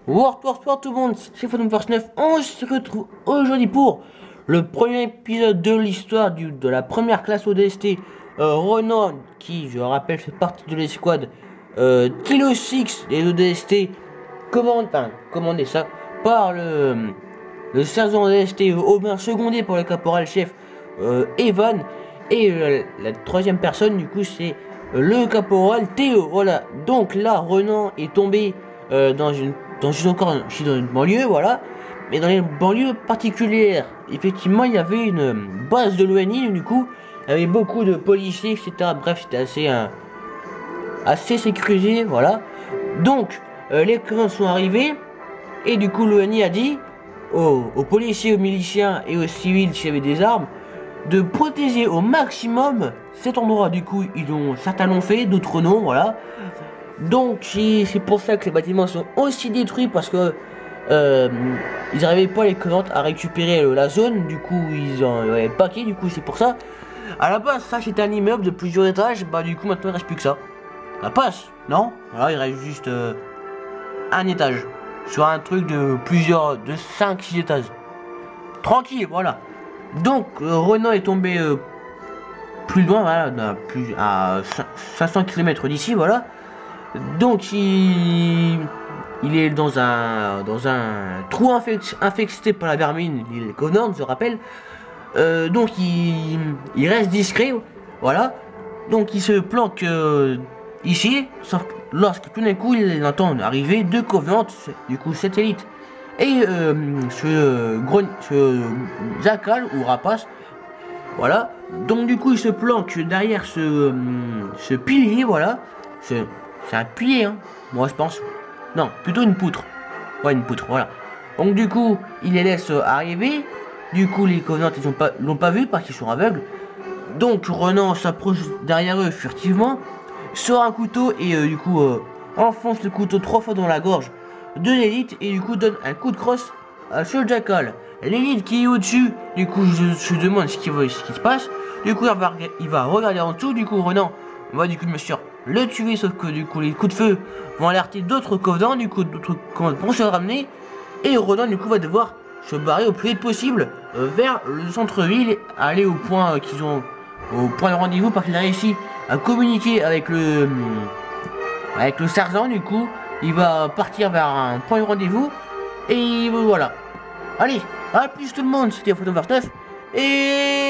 Sport tout le monde, c'est Phantom 9. On se retrouve aujourd'hui pour le premier épisode de l'histoire de la première classe ODST. Renan, qui je rappelle fait partie de l'escouade Kilo 6 des ODST, commandé ça par le sergent ODST Aubin, secondé par le caporal chef Evan. Et la troisième personne du coup c'est le caporal Théo. Voilà, donc là Renan est tombé je suis dans une banlieue, voilà, mais dans une banlieue particulière. Effectivement, il y avait une base de l'ONI, du coup, il y avait beaucoup de policiers, etc. Bref, c'était assez sécurisé, voilà. Donc, les colons sont arrivés, et du coup, l'ONI a dit aux policiers, aux miliciens et aux civils qui avaient des armes de protéger au maximum cet endroit. Du coup, certains l'ont fait, d'autres non, voilà. Donc c'est pour ça que les bâtiments sont aussi détruits, parce que ils n'arrivaient pas, les colons, à récupérer la zone. Du coup ils en avaient paquet. Du coup c'est pour ça. À la base ça c'était un immeuble de plusieurs étages. Bah du coup maintenant il reste plus que ça. Ça passe, non? Voilà, il reste juste un étage sur un truc de 5-6 étages. Tranquille, voilà. Donc Renan est tombé plus loin, voilà, à 500 km d'ici, voilà. Donc il est dans un trou infecté par la vermine, les Covenants, je rappelle. Donc il reste discret, voilà. Donc il se planque ici, sauf que lorsque tout d'un coup il entend arriver deux Covenants, du coup satellites. Et ce jackal ou rapace, voilà. Donc du coup il se planque derrière ce pilier, voilà. C'est un pilier, hein, moi je pense. Non, plutôt une poutre. Ouais, une poutre, voilà. Donc du coup, il les laisse arriver. Du coup, les Covenants, ils l'ont pas vu parce qu'ils sont aveugles. Donc Renan s'approche derrière eux furtivement, sort un couteau et du coup enfonce le couteau 3 fois dans la gorge de l'élite, et du coup donne un coup de crosse à ce jackal. L'élite qui est au-dessus, du coup je demande ce qui se passe. Du coup il va regarder en dessous. Du coup Renan va du coup bien sûr le tuer, sauf que du coup les coups de feu vont alerter d'autres Covenants, du coup d'autres Covenants vont se ramener, et Renan du coup va devoir se barrer au plus vite possible vers le centre-ville, aller au point au point de rendez-vous, parce qu'il a réussi à communiquer avec le sergent. Du coup il va partir vers un point de rendez-vous, et voilà. Allez, à plus tout le monde, c'était Phantom 9, et